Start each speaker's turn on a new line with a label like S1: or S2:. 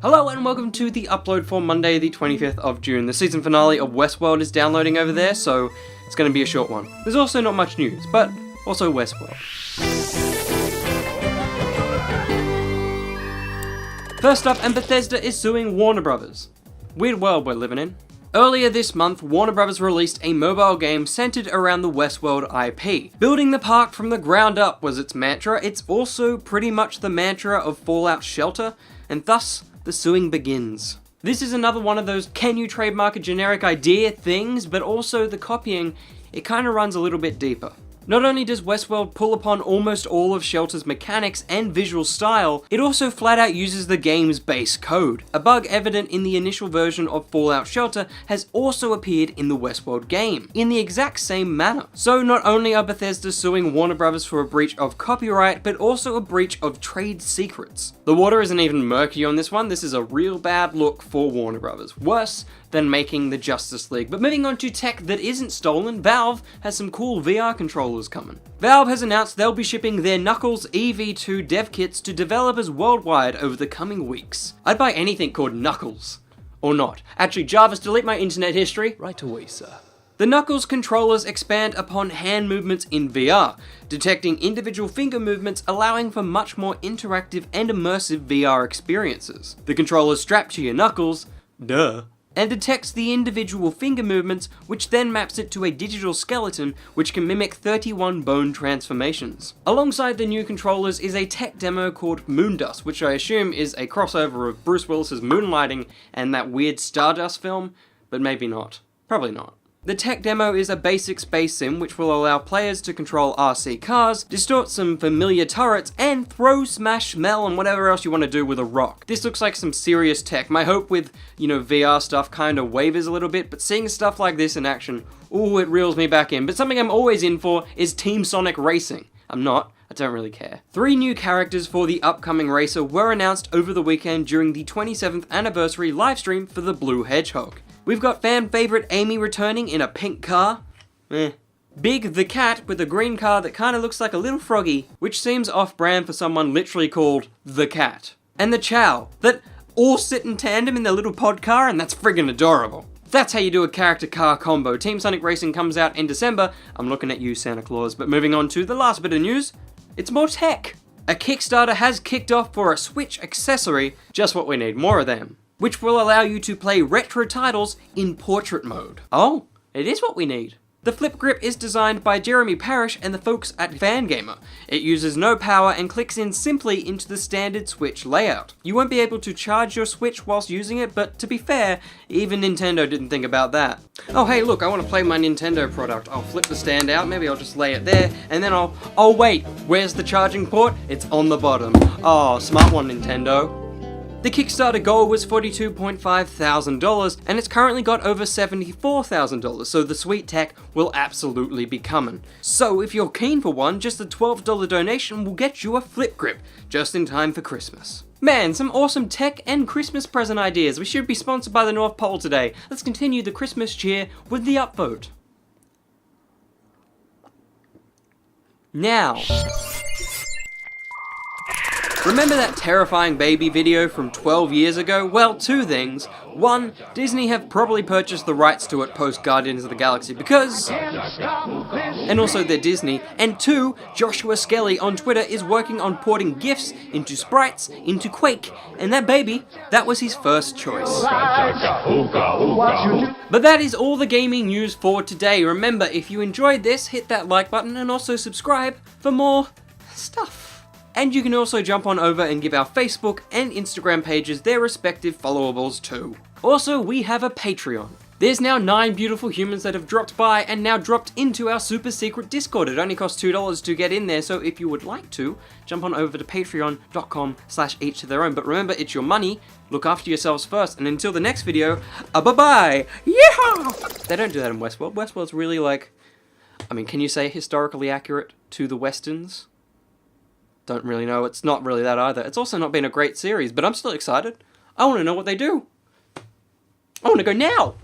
S1: Hello and welcome to the upload for Monday the 25th of June. The season finale of Westworld is downloading over there, so it's going to be a short one. There's also not much news, but also Westworld. First up, and Bethesda is suing Warner Bros. Weird world we're living in. Earlier this month, Warner Bros. Released a mobile game centered around the Westworld IP. Building the park from the ground up was its mantra. It's also pretty much the mantra of Fallout Shelter, and thus, the suing begins. This is another one of those can you trademark a generic idea things, but also the copying, it kind of runs a little bit deeper. Not only does Westworld pull upon almost all of Shelter's mechanics and visual style, it also flat out uses the game's base code. A bug evident in the initial version of Fallout Shelter has also appeared in the Westworld game, in the exact same manner. So not only are Bethesda suing Warner Bros. For a breach of copyright, but also a breach of trade secrets. The water isn't even murky on this one, this is a real bad look for Warner Bros. Worse than making the Justice League. But moving on to tech that isn't stolen, Valve has some cool VR controllers coming. Valve has announced they'll be shipping their Knuckles EV2 dev kits to developers worldwide over the coming weeks. I'd buy anything called Knuckles. Or not. Actually, Jarvis, delete my internet history.
S2: Right away, sir.
S1: The Knuckles controllers expand upon hand movements in VR, detecting individual finger movements, allowing for much more interactive and immersive VR experiences. The controllers strap to your knuckles, duh, and detects the individual finger movements, which then maps it to a digital skeleton which can mimic 31 bone transformations. Alongside the new controllers is a tech demo called Moondust, which I assume is a crossover of Bruce Willis's Moonlighting and that weird Stardust film, but maybe not. Probably not. The tech demo is a basic space sim which will allow players to control RC cars, distort some familiar turrets, and throw, smash, smell, and whatever else you want to do with a rock. This looks like some serious tech. My hope with, VR stuff kind of wavers a little bit, but seeing stuff like this in action, ooh, it reels me back in. But something I'm always in for is Team Sonic Racing. I'm not. I don't really care. 3 new characters for the upcoming racer were announced over the weekend during the 27th anniversary livestream for the Blue Hedgehog. We've got fan favorite Amy returning in a pink car. Big the cat with a green car that kind of looks like a little froggy, which seems off-brand for someone literally called the cat. And the Chow, that all sit in tandem in their little pod car, and that's friggin' adorable. That's how you do a character car combo. Team Sonic Racing comes out in December. I'm looking at you, Santa Claus. But moving on to the last bit of news, it's more tech. A Kickstarter has kicked off for a Switch accessory, just what we need, more of them, which will allow you to play retro titles in portrait mode. Oh, it is what we need. The Flip Grip is designed by Jeremy Parrish and the folks at Fangamer. It uses no power and clicks in simply into the standard Switch layout. You won't be able to charge your Switch whilst using it, but to be fair, even Nintendo didn't think about that. Oh hey look, I want to play my Nintendo product. I'll flip the stand out, maybe I'll just lay it there, and then oh wait, where's the charging port? It's on the bottom. Oh, smart one, Nintendo. The Kickstarter goal was $42.5 thousand, and it's currently got over $74,000, so the sweet tech will absolutely be coming. So if you're keen for one, just a $12 donation will get you a Flip Grip, just in time for Christmas. Man, some awesome tech and Christmas present ideas. We should be sponsored by the North Pole today. Let's continue the Christmas cheer with the upvote. Now, remember that terrifying baby video from 12 years ago? Well, 2 things. 1, Disney have probably purchased the rights to it post Guardians of the Galaxy because... and also they're Disney. And 2, Joshua Skelly on Twitter is working on porting GIFs into sprites into Quake. And that baby, that was his first choice. But that is all the gaming news for today. Remember, if you enjoyed this, hit that like button and also subscribe for more stuff. And you can also jump on over and give our Facebook and Instagram pages their respective followables too. Also, we have a Patreon. There's now 9 beautiful humans that have dropped by and now dropped into our super secret Discord. It only costs $2 to get in there, so if you would like to, jump on over to patreon.com/each to their own. But remember, it's your money, look after yourselves first, and until the next video, bye-bye! Yeehaw! They don't do that in Westworld. Westworld's really like, can you say historically accurate to the Westerns? Don't really know. It's not really that either. It's also not been a great series, but I'm still excited. I want to know what they do. I want to go now!